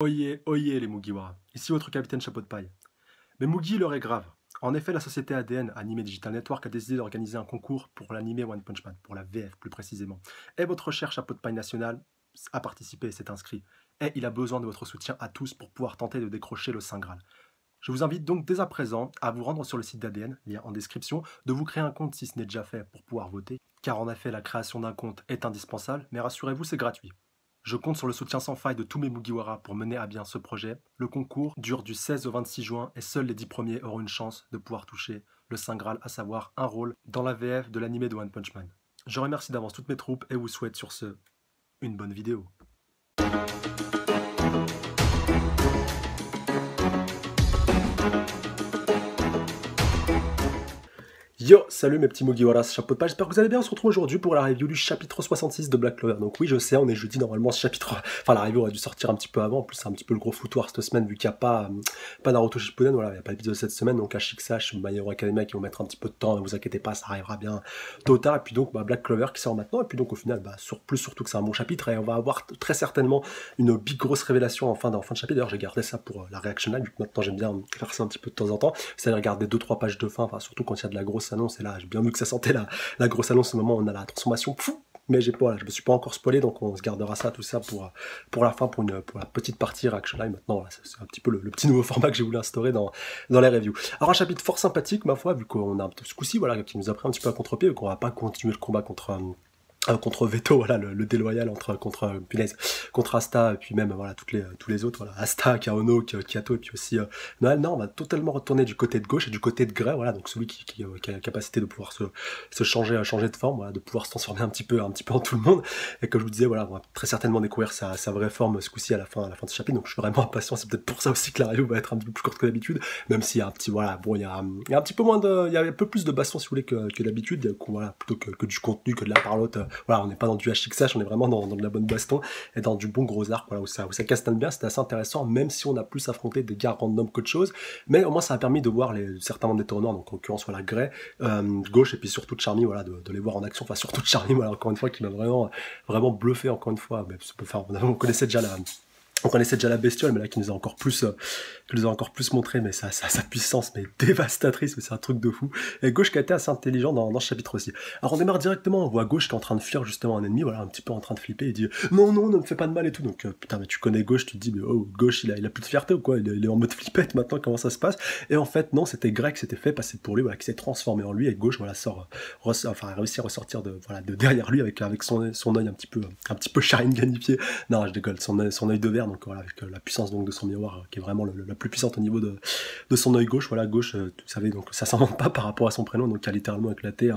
Oyez, oyez les Mugiwara, ici votre capitaine chapeau de paille. Mais Mugi, l'heure est grave. En effet, la société ADN, Anime Digital Network, a décidé d'organiser un concours pour l'anime One Punch Man, pour la VF plus précisément. Et votre cher chapeau de paille national a participé et s'est inscrit. Et il a besoin de votre soutien à tous pour pouvoir tenter de décrocher le Saint Graal. Je vous invite donc dès à présent à vous rendre sur le site d'ADN, lien en description, de vous créer un compte si ce n'est déjà fait pour pouvoir voter, car en effet la création d'un compte est indispensable, mais rassurez-vous c'est gratuit. Je compte sur le soutien sans faille de tous mes Mugiwara pour mener à bien ce projet. Le concours dure du 16 au 26 juin et seuls les 10 premiers auront une chance de pouvoir toucher le Saint Graal, à savoir un rôle dans la VF de l'animé de One Punch Man. Je remercie d'avance toutes mes troupes et vous souhaite sur ce une bonne vidéo. Yo, salut mes petits Mugiwaras, chapeau de page, j'espère que vous allez bien. On se retrouve aujourd'hui pour la review du chapitre 66 de Black Clover. Donc oui, je sais, on est jeudi, normalement ce chapitre, enfin la review aurait dû sortir un petit peu avant. En plus c'est un petit peu le gros foutoir cette semaine vu qu'il n'y a pas Naruto Shippuden, voilà, il n'y a pas d'épisode cette semaine. Donc à chic sache, My Hero Academia qui vont mettre un petit peu de temps, ne vous inquiétez pas, ça arrivera bien tôt ou tard. Et puis donc Black Clover qui sort maintenant, et puis donc au final, surtout que c'est un bon chapitre, et on va avoir très certainement une big grosse révélation en fin de chapitre. D'ailleurs j'ai gardé ça pour la reaction live, vu que maintenant j'aime bien faire ça un petit peu de temps en temps, c'est-à-dire regarder 2-3 pages de fin, enfin surtout quand il y a de la grosse annonce. Et là j'ai bien vu que ça sentait la grosse annonce au moment où on a la transformation. Mais je me suis pas encore spoilé, donc on se gardera ça, tout ça pour la fin, pour la petite partie reaction live. Maintenant, voilà, c'est un petit peu le petit nouveau format que j'ai voulu instaurer dans les reviews. Alors un chapitre fort sympathique, ma foi, vu qu'on a un petit coup-ci, voilà, qui nous a pris un petit peu à contre-pied, qu'on va pas continuer le combat contre Veto, voilà, le déloyal contre Asta, et puis même voilà tous les autres, voilà, Asta, Kaono, Kiato, et puis aussi Noël. Non, on va totalement retourner du côté de gauche et du côté de Grey, voilà, donc celui qui a la capacité de pouvoir se changer de forme, voilà, de pouvoir se transformer un petit peu en tout le monde. Et comme je vous disais, voilà, on va très certainement découvrir sa vraie forme ce coup-ci à la fin de ce chapitre. Donc je suis vraiment impatient. C'est peut-être pour ça aussi que la review va être un petit peu plus courte que d'habitude, même s'il y a un petit, voilà, bon, il y a un petit peu moins il y a un peu plus de baston si vous voulez que d'habitude, voilà, plutôt que du contenu, que de la parlotte. Voilà, on n'est pas dans du HXH, on est vraiment dans de la bonne baston et dans du bon gros arc, voilà, où ça castagne bien. C'était assez intéressant, même si on a plus affronté des gars random qu'autre chose, mais au moins ça a permis de voir certains membres des tournants, donc en l'occurrence voilà Grey, gauche, et puis surtout Charmy, voilà, de les voir en action, enfin surtout Charmy, voilà, encore une fois, qui m'a vraiment bluffé, encore une fois. Mais on connaissait déjà la bestiole, mais là qui nous a encore plus montré, mais sa puissance, mais dévastatrice, mais c'est un truc de fou. Et Gauche qui a été assez intelligent dans ce chapitre aussi. Alors on démarre directement, on voit Gauche qui est en train de fuir justement un ennemi, voilà, un petit peu en train de flipper, il dit non, ne me fais pas de mal et tout. Donc putain, mais tu connais Gauche, tu te dis, mais oh, Gauche il a plus de fierté ou quoi, il est en mode flippette maintenant, comment ça se passe? Et en fait non, c'était Greg qui s'était fait passer pour lui, voilà, qui s'est transformé en lui, et Gauche, voilà, a réussi à ressortir de derrière lui avec son œil un petit peu Sharingganifié. Non, je décolle, son œil de verre, donc voilà, avec la puissance donc de son miroir qui est vraiment la plus puissante au niveau de son œil gauche. Voilà, gauche, vous savez, donc ça s'invente pas par rapport à son prénom, donc qui a littéralement éclaté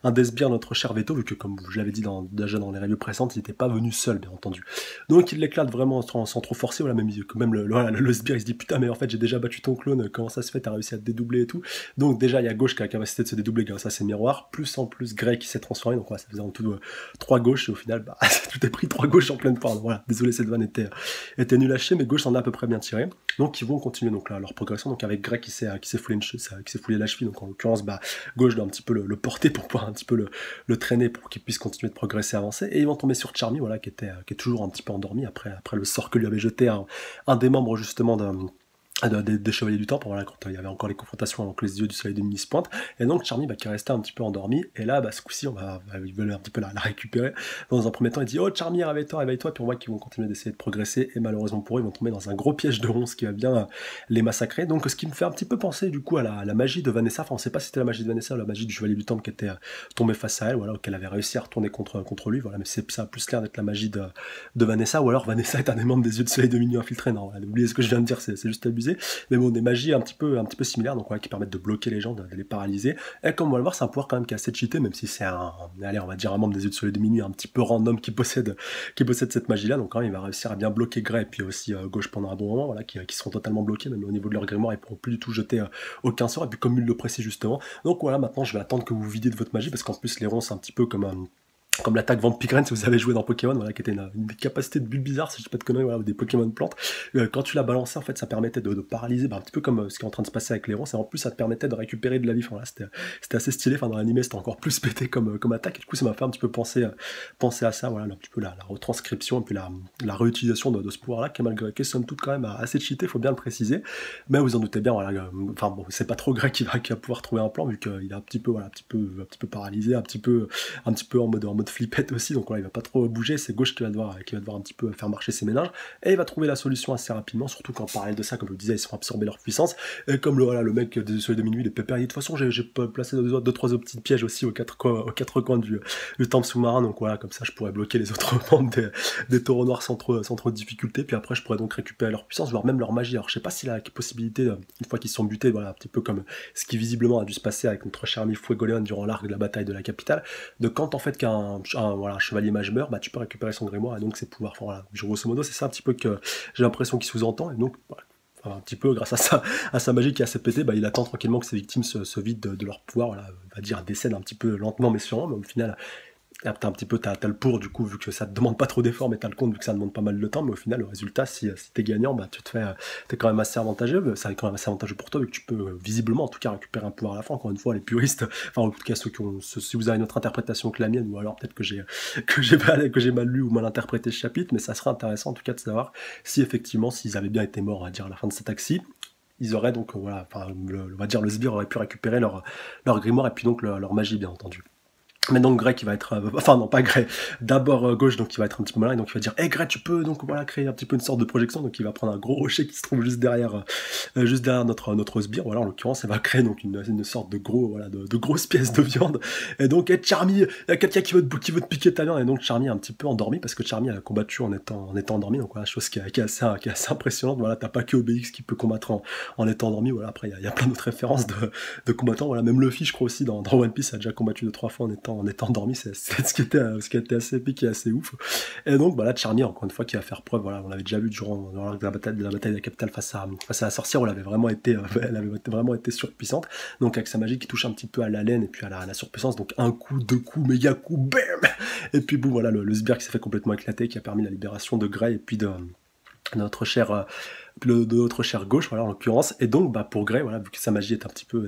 un Desbire, notre cher Veto, vu que comme je l'avais dit déjà dans les reviews précédentes, il n'était pas venu seul, bien entendu. Donc il l'éclate vraiment sans trop forcer, voilà, même le Sbire, il se dit putain, mais en fait j'ai déjà battu ton clone, comment ça se fait, t'as réussi à te dédoubler et tout. Donc déjà il y a gauche qui a la capacité de se dédoubler grâce à ses miroirs, plus en plus Grey qui s'est transformé, donc voilà, ça faisait en tout 3 gauches, et au final, tout est pris 3 gauches en pleine forme. Voilà, désolé, cette vanne était nul à chier, mais gauche s'en a à peu près bien tiré. Donc ils vont continuer donc là, leur progression, donc avec Greg qui s'est foulé la cheville, donc en l'occurrence gauche doit un petit peu le porter pour pouvoir un petit peu le traîner pour qu'il puisse continuer de progresser, avancer, et ils vont tomber sur Charmy, voilà, qui est toujours un petit peu endormi après le sort que lui avait jeté un des membres justement des Chevaliers du Temple, voilà, quand il y avait encore les confrontations avec les yeux du soleil de Minis Pointe. Et donc Charmy qui est resté un petit peu endormi, et là ce coup-ci ils veulent un petit peu la récupérer. Dans un premier temps il dit oh Charmy, réveille-toi, puis on voit qu'ils vont continuer d'essayer de progresser, et malheureusement pour eux ils vont tomber dans un gros piège de ronces qui va bien les massacrer. Donc ce qui me fait un petit peu penser du coup à la magie de Vanessa, enfin on sait pas si c'était la magie de Vanessa ou la magie du Chevalier du Temple qui était tombée face à elle, voilà, qu'elle avait réussi à retourner contre lui, voilà, mais ça a plus l'air d'être la magie de Vanessa, ou alors Vanessa est un des membres des yeux de soleil de minuit infiltrés. Non, voilà, oubliez ce que je viens de dire, c'est juste abusé. Mais bon, des magies un petit peu similaires, donc voilà, qui permettent de bloquer les gens, de les paralyser. Et comme on va le voir, c'est un pouvoir quand même qui est assez cheaté, même si c'est on va dire un membre des yeux de soleil de minuit un petit peu random qui possède cette magie-là. Donc quand même, il va réussir à bien bloquer Grey, et puis aussi gauche pendant un bon moment, voilà, qui seront totalement bloqués, même au niveau de leur grimoire, ils pourront plus du tout jeter aucun sort. Et puis comme il le précise justement, donc voilà, maintenant je vais attendre que vous vidiez de votre magie, parce qu'en plus les ronces c'est un petit peu comme comme l'attaque Vampigren, si vous avez joué dans Pokémon, voilà, qui était une capacité de bulle bizarre, si je dis pas de conneries, voilà, des Pokémon de plantes. Quand tu la balançais, en fait, ça permettait de paralyser, un petit peu comme ce qui est en train de se passer avec les ronces, et en plus, ça te permettait de récupérer de la vie. Enfin, voilà, c'était assez stylé. Enfin, dans l'animé, c'était encore plus pété comme attaque. Et du coup, ça m'a fait un petit peu penser à ça, voilà, un petit peu la retranscription et puis la réutilisation de ce pouvoir-là, qui est malgré qui est somme toute quand même assez cheaté, faut bien le préciser. Mais vous en doutez bien, voilà, enfin bon, c'est pas trop Greg qui va pouvoir trouver un plan, vu qu'il est un petit peu, voilà, un petit peu paralysé, un petit peu en mode flippette aussi, donc voilà, il va pas trop bouger, c'est gauche qui va devoir un petit peu faire marcher ses ménages, et il va trouver la solution assez rapidement, surtout qu'en parallèle de ça, comme je le disais, ils se font absorber leur puissance, et comme le mec de Soleil de Minuit, les pépères, de toute façon, j'ai placé deux, trois autres petits pièges aussi aux quatre coins du temple sous-marin, donc voilà, comme ça je pourrais bloquer les autres bandes des taureaux noirs sans trop de difficulté, puis après je pourrais donc récupérer leur puissance, voire même leur magie. Alors je sais pas s'il a la possibilité, une fois qu'ils sont butés, voilà, un petit peu comme ce qui visiblement a dû se passer avec notre cher ami Fuegoleon durant l'arc de la bataille de la capitale, de quand en fait qu'un chevalier mage meurt, tu peux récupérer son grimoire et donc ses pouvoirs. Enfin, voilà, grosso modo, c'est ça un petit peu que j'ai l'impression qu'il sous-entend, et donc voilà, un petit peu grâce à sa magie qui est assez pétée, il attend tranquillement que ses victimes se vident de leur pouvoir, voilà, on va dire décèdent un petit peu lentement mais sûrement, mais au final t'as un petit peu, t'as le pour, du coup, vu que ça te demande pas trop d'efforts, mais t'as le contre, vu que ça demande pas mal de temps, mais au final, le résultat, si t'es gagnant, t'es quand même assez avantageux, ça est quand même assez avantageux pour toi, vu que tu peux, visiblement, en tout cas, récupérer un pouvoir à la fin. Encore une fois, les puristes, enfin, en tout cas, si vous avez une autre interprétation que la mienne, ou alors peut-être que j'ai mal lu ou mal interprété ce chapitre, mais ça serait intéressant, en tout cas, de savoir si effectivement, s'ils avaient bien été morts, on va dire, à la fin de cet axe-ci, ils auraient donc, voilà, enfin, on va dire, le sbire aurait pu récupérer leur grimoire, et puis donc leur magie, bien entendu. Mais donc Grey qui va être, enfin non pas Grey, d'abord gauche, donc il va être un petit peu malin, et donc il va dire hey Grey, tu peux donc voilà créer un petit peu une sorte de projection, donc il va prendre un gros rocher qui se trouve juste derrière notre sbire, voilà, en l'occurrence elle va créer donc une sorte de grosses pièces de viande, et donc hey, Charmy, il y a quelqu'un qui veut te piquer ta viande, et donc Charmy est un petit peu endormi parce que Charmy elle a combattu en étant endormi, donc voilà, chose qui est assez impressionnante. Voilà, t'as pas que Obélix qui peut combattre en étant endormi, voilà, après il y a plein d'autres références de combattants, voilà, même Luffy je crois aussi dans One Piece a déjà combattu 2-3 fois en étant endormi, c'est ce qui était assez épique et assez ouf. Et donc voilà, Charmy encore une fois qui va faire preuve, voilà, on l'avait déjà vu durant la bataille de la capitale face à la sorcière, elle avait vraiment été surpuissante, donc avec sa magie qui touche un petit peu à l'haleine et puis à la surpuissance, donc un coup, deux coups, méga coup, bam, et puis bon voilà, le sbire qui s'est fait complètement éclater, qui a permis la libération de Grey et puis de notre cher gauche, voilà, en l'occurrence. Et donc pour Grey, voilà, vu que sa magie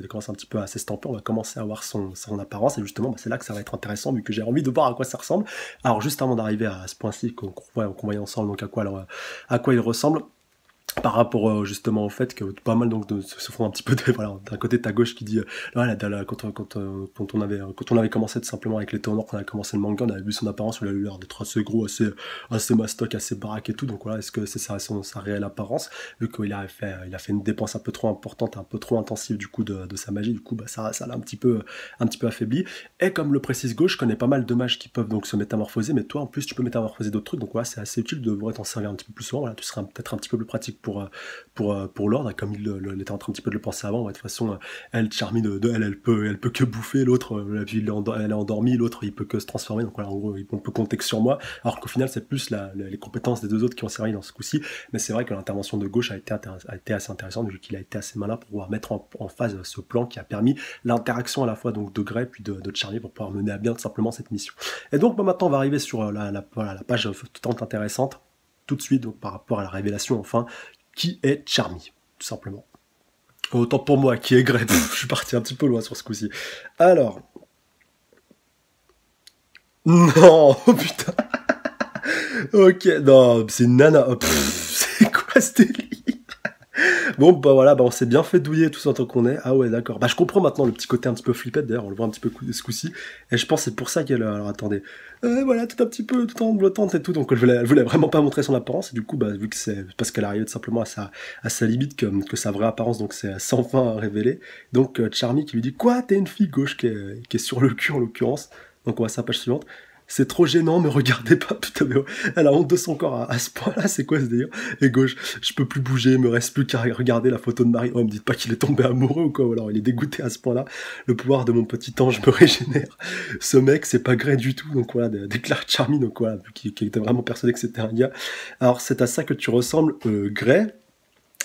commence un petit peu à s'estamper, on va commencer à voir son apparence, et justement c'est là que ça va être intéressant, vu que j'ai envie de voir à quoi ça ressemble. Alors juste avant d'arriver à ce point-ci qu'on voyait ensemble, donc à quoi il ressemble, par rapport justement au fait que pas mal donc se font un petit peu voilà, d'un côté ta gauche qui dit voilà, quand on avait commencé tout simplement avec les Théonors, qu'on avait commencé le manga, on avait vu son apparence, il a eu l'air d'être assez gros, assez mastoc, assez baraque et tout, donc voilà, est-ce que c'est sa réelle apparence, vu qu'il a fait une dépense un peu trop importante, un peu trop intensive du coup de sa magie, du coup ça l'a un petit peu affaibli. Et comme le précise gauche, je connais pas mal de mages qui peuvent donc se métamorphoser, mais toi en plus tu peux métamorphoser d'autres trucs, donc voilà, c'est assez utile de devoir t'en servir un petit peu plus souvent, voilà, tu seras peut-être un petit peu plus pratique pour l'ordre, comme il était en train un petit peu de le penser avant. Ouais, de toute façon, elle, Charmy, elle peut que bouffer, l'autre, elle est endormie, l'autre, il peut que se transformer, donc voilà, en gros, on peut compter que sur moi, alors qu'au final, c'est plus les compétences des deux autres qui ont servi dans ce coup-ci, mais c'est vrai que l'intervention de gauche a été assez intéressante, vu qu'il a été assez malin pour pouvoir mettre en phase ce plan qui a permis l'interaction à la fois donc de Grey puis de Charmy pour pouvoir mener à bien tout simplement cette mission. Et donc, maintenant, on va arriver sur la page tant intéressante, tout de suite, donc par rapport à la révélation, enfin, qui est Charmy, tout simplement. Autant pour moi, qui est Grey. Je suis parti un petit peu loin sur ce coup-ci. Alors. Non, oh putain. Ok, non, c'est une nana. C'est quoi ce délire? Bon, voilà, on s'est bien fait douiller tous en tant qu'on est. Ah ouais, d'accord. Je comprends maintenant le petit côté un petit peu flippette, d'ailleurs, on le voit un petit peu ce coup-ci. Et je pense que c'est pour ça qu'elle... Alors, attendez. Voilà, tout un petit peu, tout enveloppante et tout. Donc, elle voulait vraiment pas montrer son apparence. Et du coup, vu que c'est parce qu'elle arrivait tout simplement à sa limite que sa vraie apparence, donc c'est sans fin révélé. Donc, Charmy qui lui dit, quoi, t'es une fille gauche qui est sur le cul, en l'occurrence. Donc, on va sa page suivante. C'est trop gênant, me regardez pas, putain, mais elle a honte de son corps à ce point-là, c'est quoi ce délire? Et gauche, je peux plus bouger, il me reste plus qu'à regarder la photo de Marie. Oh, me dites pas qu'il est tombé amoureux ou quoi, ou alors il est dégoûté à ce point-là. Le pouvoir de mon petit ange me régénère. Ce mec, c'est pas Grey du tout, donc voilà, déclare Charmy, donc voilà, qui était vraiment persuadé que c'était un gars. Alors, c'est à ça que tu ressembles, Grey.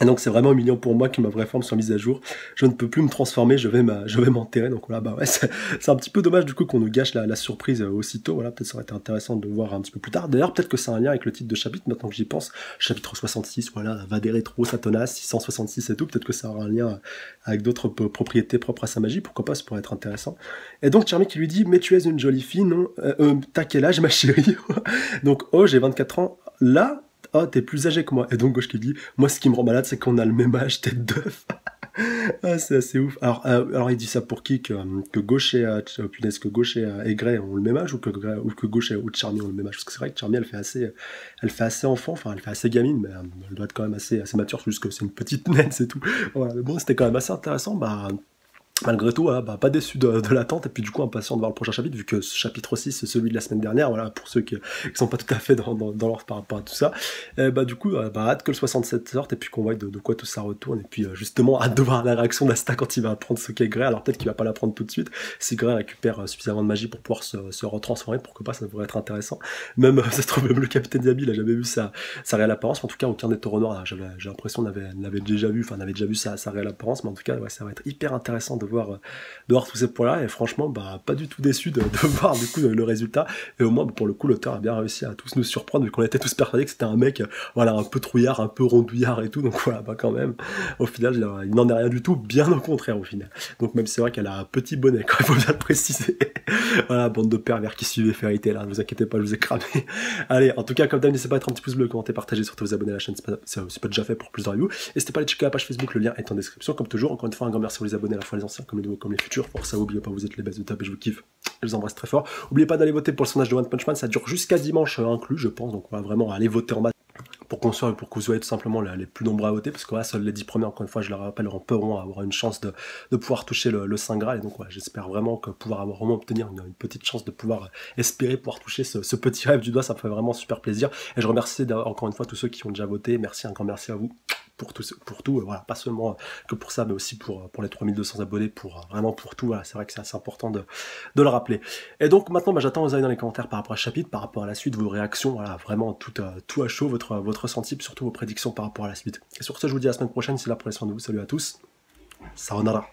Et donc c'est vraiment humiliant pour moi que ma vraie forme soit mise à jour. Je ne peux plus me transformer, je vais m'enterrer. Donc voilà, bah ouais, c'est un petit peu dommage du coup qu'on nous gâche la surprise aussitôt. Voilà, peut-être ça aurait été intéressant de voir un petit peu plus tard. D'ailleurs, peut-être que c'est un lien avec le titre de chapitre, maintenant que j'y pense. Chapitre 66, voilà, va des rétro, Satanas, 666 et tout. Peut-être que ça aura un lien avec d'autres propriétés propres à sa magie. Pourquoi pas, ça pourrait être intéressant. Et donc Charmy qui lui dit, mais tu es une jolie fille, non? T'as quel âge, ma chérie? Donc, oh, j'ai 24 ans. Là, oh, t'es plus âgé que moi. Et donc, Gauche qui dit, moi, ce qui me rend malade, c'est qu'on a le même âge, tête d'œuf. Ah, c'est assez ouf. Alors, il dit ça pour qui? Que Gauche punaise, que Gauche et Grey ont le même âge ou que Gauche ou Charmy ont le même âge? Parce que c'est vrai que Charmy, elle fait assez enfant, enfin, elle fait assez gamine, mais elle doit être quand même assez mature, juste que c'est une petite naine, c'est tout. Voilà, mais bon, c'était quand même assez intéressant. Bah, malgré tout, voilà, bah, pas déçu de l'attente, et puis du coup impatient de voir le prochain chapitre, vu que ce chapitre 6 c'est celui de la semaine dernière, voilà, pour ceux qui sont pas tout à fait dans l'ordre par rapport à tout ça. Et bah du coup, bah, hâte que le 67 sorte, et puis qu'on voit de quoi tout ça retourne, et puis justement, hâte de voir la réaction d'Asta quand il va apprendre ce qu'est Grey. Alors peut-être qu'il va pas l'apprendre tout de suite, si Grey récupère suffisamment de magie pour pouvoir se retransformer, pourquoi pas, ça devrait être intéressant. Même, ça se trouve, même le Capitaine Yabi, il a jamais vu sa réelle apparence, en tout cas, aucun des taureaux noirs, j'ai l'impression n'avait déjà vu sa réelle apparence, mais en tout cas, ouais, ça va être hyper intéressant de voir tous ces points-là, et franchement, bah, pas du tout déçu de voir du coup le résultat, et au moins, pour le coup, l'auteur a bien réussi à tous nous surprendre, vu qu'on était tous persuadés que c'était un mec, voilà, un peu trouillard, un peu rondouillard et tout, donc voilà, bah quand même, au final, il n'en est rien du tout, bien au contraire, au final. Donc même c'est vrai qu'elle a un petit bonnet, quand il faut bien le préciser. Voilà, bande de pervers qui suivent Fairy Tail, là, ne vous inquiétez pas, je vous ai cramé. Allez, en tout cas, comme d'hab, n'hésitez pas à mettre un petit pouce bleu, commenter, partager, surtout vous abonner à la chaîne, c'est pas déjà fait pour plus de reviews. N'hésitez pas à aller checker la page Facebook, le lien est en description, comme toujours. Encore une fois, un grand merci aux abonnés, à la fois les anciens comme les nouveaux, comme les futurs. Pour ça, n'oubliez pas, vous êtes les bases de top et je vous kiffe. Je vous embrasse très fort. N'oubliez pas d'aller voter pour le sondage de One Punch Man, ça dure jusqu'à dimanche inclus, je pense, donc on va vraiment aller voter en masse pour que vous soyez tout simplement les plus nombreux à voter, parce que voilà, seuls les 10 premiers, encore une fois, je le rappelle, pourront avoir une chance de pouvoir toucher le Saint Graal, et donc voilà, j'espère vraiment que pouvoir vraiment obtenir une petite chance de pouvoir espérer pouvoir toucher ce petit rêve du doigt, ça me fait vraiment super plaisir, et je remercie encore une fois tous ceux qui ont déjà voté, merci, un grand merci à vous pour tout, voilà, pas seulement que pour ça, mais aussi pour les 3200 abonnés, vraiment pour tout, voilà, c'est vrai que c'est assez important de le rappeler. Et donc maintenant, bah, j'attends vos avis dans les commentaires par rapport à ce chapitre, par rapport à la suite, vos réactions, voilà, vraiment tout à chaud, votre ressenti, puis surtout vos prédictions par rapport à la suite. Et sur ce, je vous dis à la semaine prochaine, c'est là, prenez soin de vous, salut à tous, sayonara.